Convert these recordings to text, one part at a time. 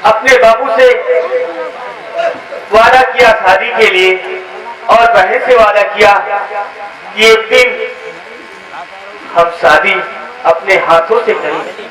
अपने बाबू से वादा किया शादी के लिए और बहन से वादा किया कि एक दिन हम शादी अपने हाथों से करेंगे।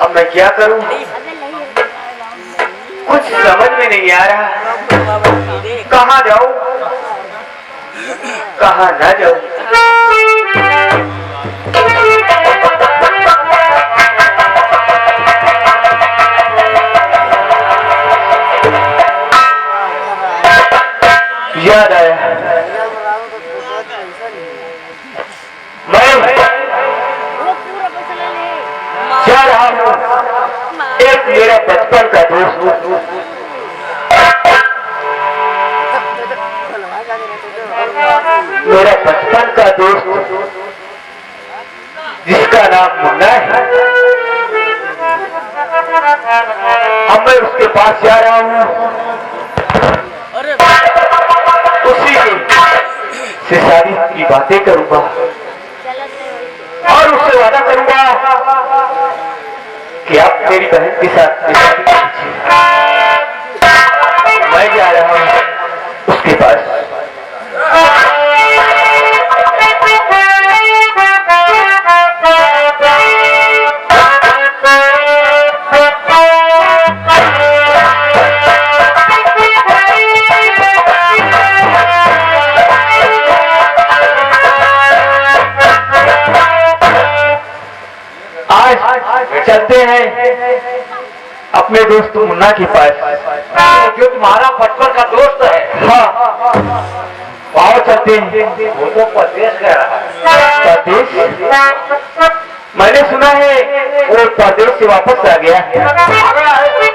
अब मैं क्या करूं, कुछ समझ में नहीं आ रहा। कहां जाऊं, कहां ना जाऊं। याद आया, मैं जा रहा हूँ एक मेरा बचपन का दोस्त, मेरा बचपन का दोस्त जिसका नाम मुन्ना है। अब मैं उसके पास जा रहा हूँ, उसी से सारी की बातें करूंगा और उससे वादा करूंगा कि आप मेरी बहन के साथ शादी कीजिए। मैं जा रहा हूं उसके पास। चलते हैं अपने दोस्त मुन्ना के पास, जो तुम्हारा बचपन का दोस्त है। हाँ, आओ चलते हैं। वो तो परदेश गया है। परदेश? मैंने सुना है वो परदेश से वापस आ गया है।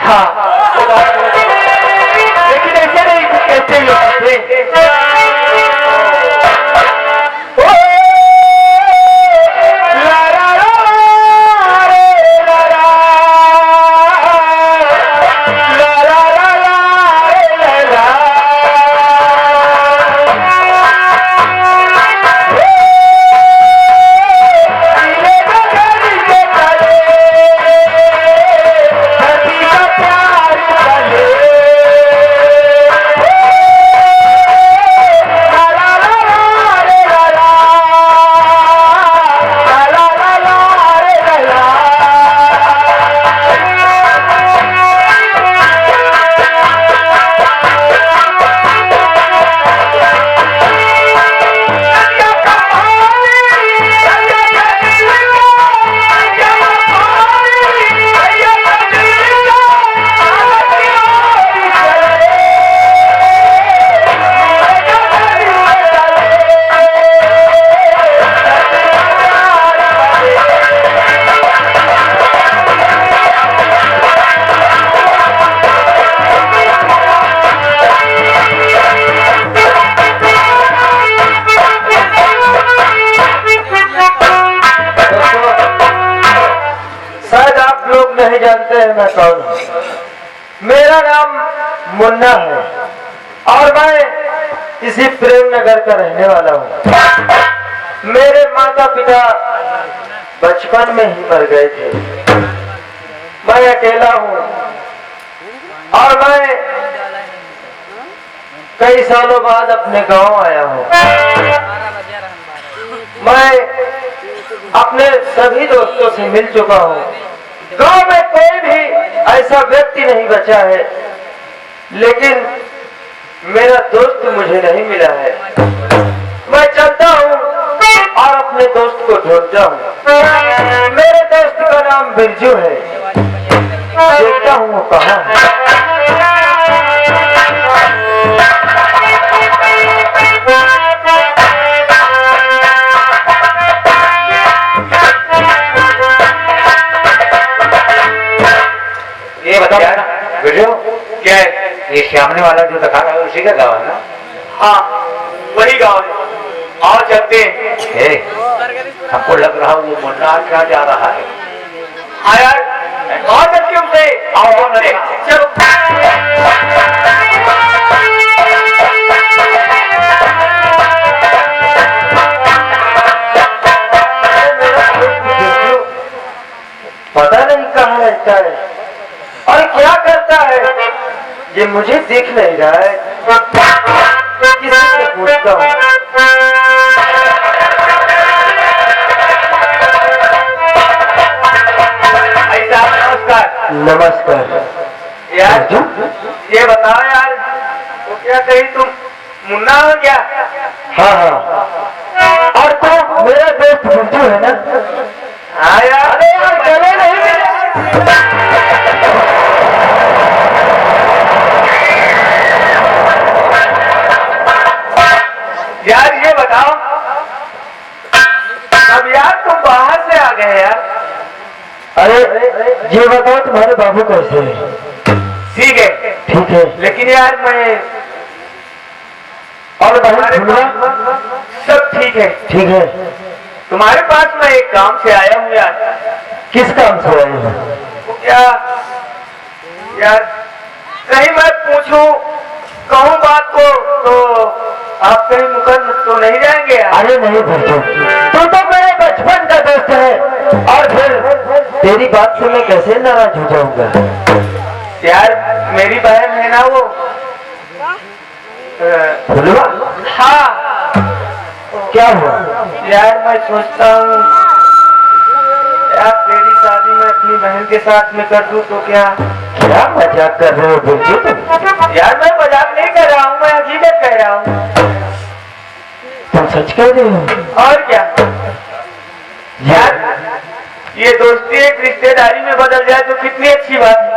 हाँ, लेकिन ऐसे नहीं, कैसे लोग नहीं जानते हैं मैं कौन हूँ। मेरा नाम मुन्ना है और मैं इसी प्रेम नगर का रहने वाला हूँ। मेरे माता पिता बचपन में ही मर गए थे। मैं अकेला हूँ और मैं कई सालों बाद अपने गांव आया हूँ। मैं अपने सभी दोस्तों से मिल चुका हूँ। गांव में कोई भी ऐसा व्यक्ति नहीं बचा है, लेकिन मेरा दोस्त मुझे नहीं मिला है। मैं चलता हूँ और अपने दोस्त को ढूंढता हूँ। मेरे दोस्त का नाम बिरजू है। देखता हूँ वो कहाँ है। ये बताओ बिरजू, क्या है ये सामने वाला जो दिखा रहा है उसी का गाँव है ना? हाँ, वही गाँव है। और चलते हैं। हमको लग रहा वो मुन्ना क्या जा रहा है। हाँ यार, और चलते उसे। आओ चलो। पता नहीं कहाँ रहता है और क्या करता है ये मुझे दिख नहीं रहा है। किसी से पूछता हूँ। नमस्कार। नमस्कार। यार ये बताओ यार, तो क्या कहीं तुम मुन्ना हो क्या? हाँ हाँ। और तो मेरा दोस्त गुड्डू है ना? हाँ यार। अरे यार गले नहीं मिले। यार ये बताओ, अब यार तुम बाहर से आ गए यार। अरे ये बताओ तुम्हारे बाबू कैसे हैं? ठीक है ठीक है, लेकिन यार मैं और तुम्हारे सब ठीक है? ठीक है। तुम्हारे पास मैं एक काम से आया हूँ यार। किस काम से आए हो? वो क्या यार, कहीं मैं पूछूं कहूँ बात को तो आप कहीं मुकर तो नहीं जाएंगे यार? अरे नहीं भूलो, तू तो मेरे बचपन का दोस्त है और फिर तेरी बात से मैं कैसे नाराज हो जाऊंगा? यार मेरी बहन है ना वो फुलवा। हाँ क्या हुआ? यार मैं सोचता हूँ यार तेरी शादी मैं अपनी बहन के साथ में कर दूं तो क्या? क्या मजाक कर रहे हो बुल्लू तुम? यार मैं मजाक नहीं कर रहा हूँ, मैं हकीकत कह रहा हूँ। तुम सच कह रहे हो? और क्या यार, ये दोस्ती एक रिश्तेदारी में बदल जाए तो कितनी अच्छी बात है।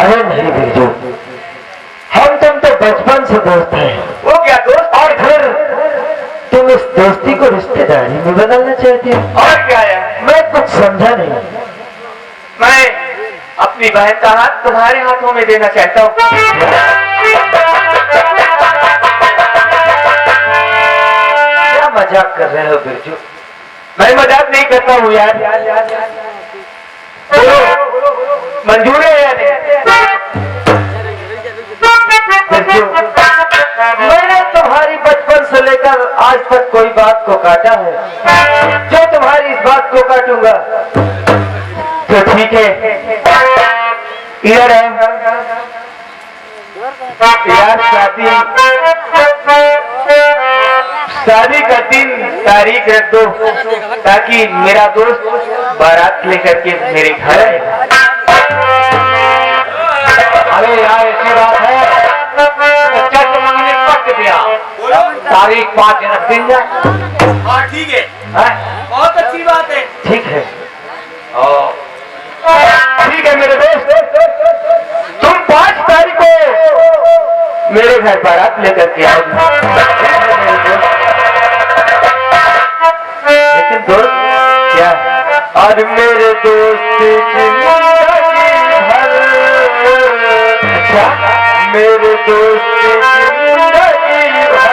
अरे नहीं बिरजू, हम तुम तो बचपन से दोस्त हैं। वो क्या दोस्त? और फिर तुम इस दोस्ती को रिश्तेदारी में बदलना चाहते हो? और क्या यार, मैं कुछ समझा नहीं। मैं अपनी बहन का हाथ तुम्हारे हाथों में देना चाहता हूँ। क्या मजाक कर रहे हो बिरजू? मैं मजाक नहीं करता हूँ यार। मंजूर है या नहीं? मैंने तुम्हारी बचपन से लेकर आज तक कोई बात को काटा है, जो तुम्हारी इस बात को काटूंगा तो ठीक है। इधर है यार, शादी का दिन तारीख रख दो ताकि मेरा दोस्त बारात लेकर के मेरे घर आए। अरे यार ऐसी बात है, तारीख 5 रख देंगे। हाँ ठीक है, बहुत अच्छी बात है। ठीक है ठीक है मेरे दोस्त, तुम 5 तारीख को मेरे घर बारात लेकर के आओगे। लेकिन दोस्त क्या, और मेरे दोस्त जिंदगी भर, अच्छा मेरे दोस्त जिंदगी भर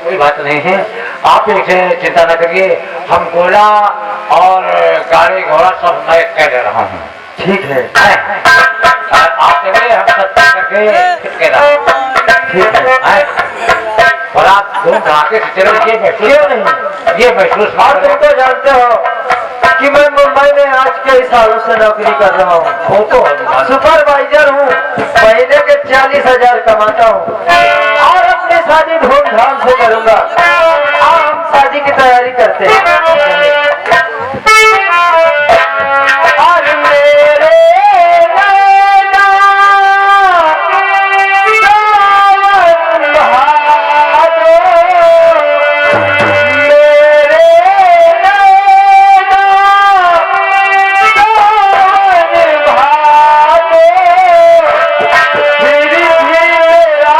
मुझे बात नहीं है, आप इसे चिंता न करिए, हम घोड़ा और गाड़ी घोड़ा सब मैं कह दे रहा हूँ। ठीक है आप चले, हम सब करके के ठीक है। और आप घूम के चले, क्यों नहीं ये महसूस। और तुम तो जानते हो कि मैं मुंबई में आज कई सालों से नौकरी कर रहा हूँ, सुपरवाइजर हूँ, महीने के 40,000 कमाता हूँ और अपनी शादी धूमधाम से करूंगा। करते हैं। और मेरे नैना सावन बहादो, मेरे नैना सावन बहादो, फिर भी मेरा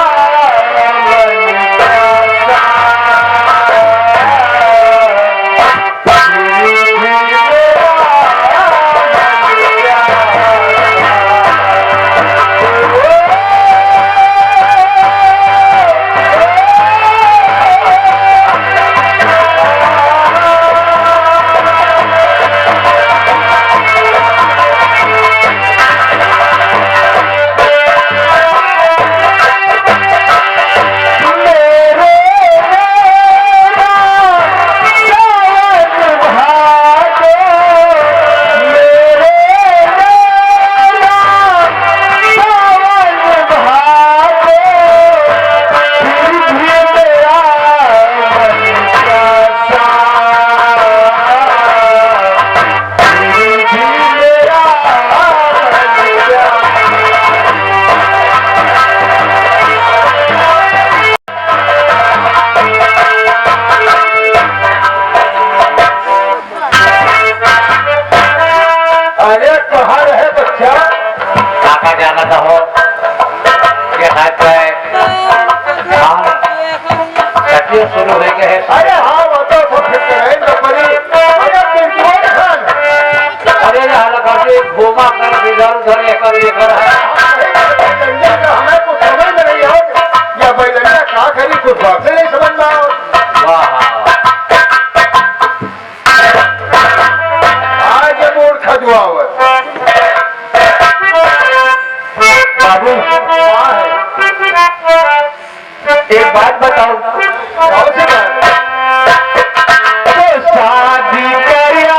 शुरू हो गए हैं। अरे हाँ वो तो अरे घूमा कर इधर उधर एकर हमें कुछ समझ में नहीं हो या बैलंगा का खरी कुछ बात नहीं समझ में आओ। आज ये मूड खजुआ हुआ बाबू, एक बात बताओ, शादी करिया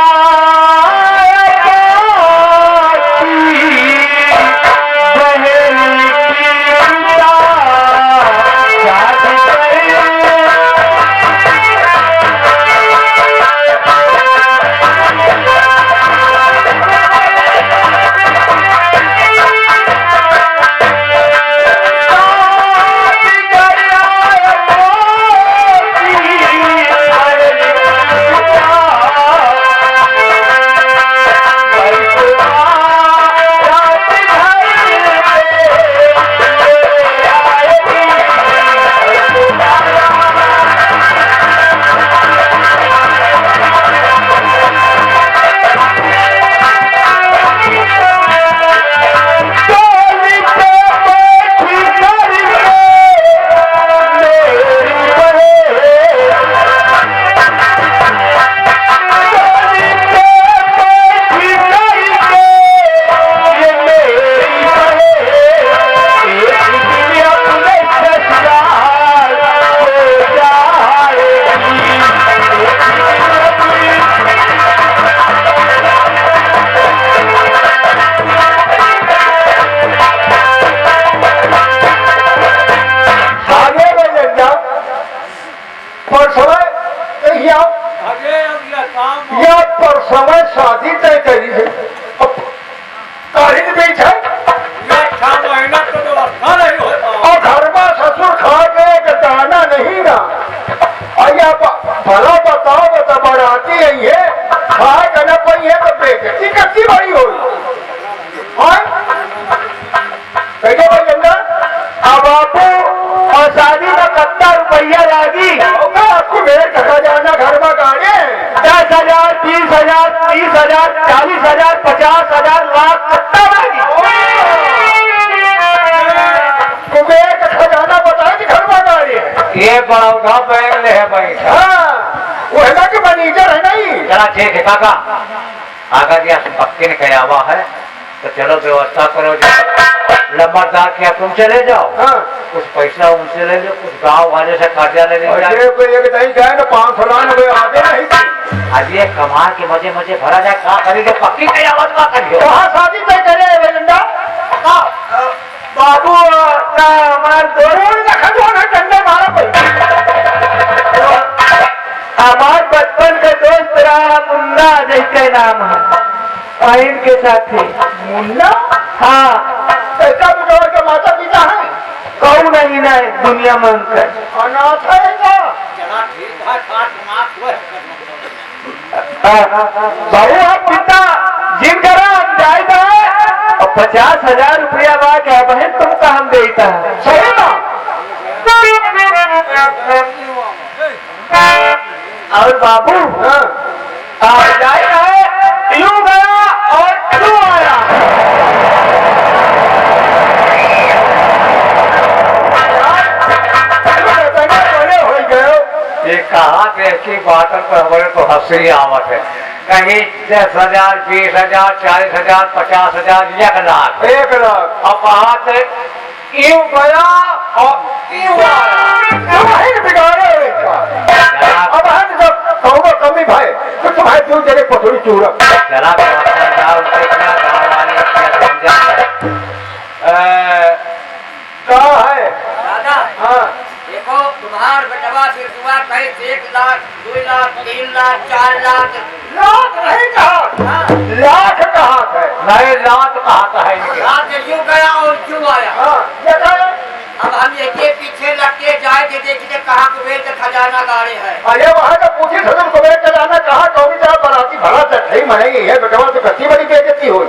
पर समय शादी तय करी है तारीख भी है और घर में ससुर खा गए कि दाना नहीं ना अया भला बताओ बता बढ़ाती है खा कर न पई है तो बेचती कच्ची बड़ी हो कैसे भाई जंगा अब बापू और शादी में कितना रुपया लागी होगा आपको मेरे कहा जाना घर में गाड़ी 10,000, 20,000, 30,000, 40,000, 50,000, लाख कितना लागी कुबेर का खजाना बताया कि घर में गाड़ी है ये बड़ा बैग ले है भाई। हाँ वो है ना कि मैनेजर है नहीं चला ठीक है काका, अगर यह पक्के ने कहा हुआ है तो चलो व्यवस्था करो, लंबरदार क्या तुम चले जाओ, हाँ कुछ पैसा उनसे ले लो, कुछ गांव वाले से कर्जा ले लो, एक नहीं जाए ना 500 आगे नहीं आज ये कमा के मजे मजे भरा जाए, क्या करेंगे पक्की की आवाज का करियो कहाँ शादी तय करे वेलंडा बाबू हमारे दोनों ने खजवाना टंडे मारा हमारे बचपन का दोस्त रहा मुन्ना जैसे नाम है, आइन के साथ ही। मुन्ना हाँ, ऐसा बुढ़वा के माता पिता है? कौन नहीं ना दुनिया में अंकर। अनाथ है क्या? बाबू आप पिता जिन करा हम जाए और 50,000 रुपया बा क्या बहन तुमका हम देता है। सही ना? और बाबू हाँ। जाए है यूं गया और यूं आया। ये कहा ऐसी बात पर हमारे तो हंसी आवत है। कहीं 10,000, 20,000, 40,000, 50,000, 1,00,000। 1,00,000 अब कहा थे यूं गया और यूं आया। बिगाड़े हुए क्या? अब हम जब कहूँगा कमी भाई तो तुम्हारे क्यों तेरे पथरी चूरक चला कहा है? दादा हाँ। देखो तुम्हार बेटवा बिरजुआ कहे 1,00,000, 2,00,000, 3,00,000, 4,00,000। लाख नहीं कहा, हाँ, लाख कहा है। नए लात कहा है इनके। रात यूं गया और क्यों आया। हाँ, देखा है? अब हम एक पीछे लग के जाए थे देखते कहा कुबेर का खजाना गाड़े है। अरे वहाँ का पूछी सदन कुबेर का जाना कहा कौन सा बराती भला तक नहीं मनेगी है बेटवा तो कच्ची बड़ी बेइज्जती हुई।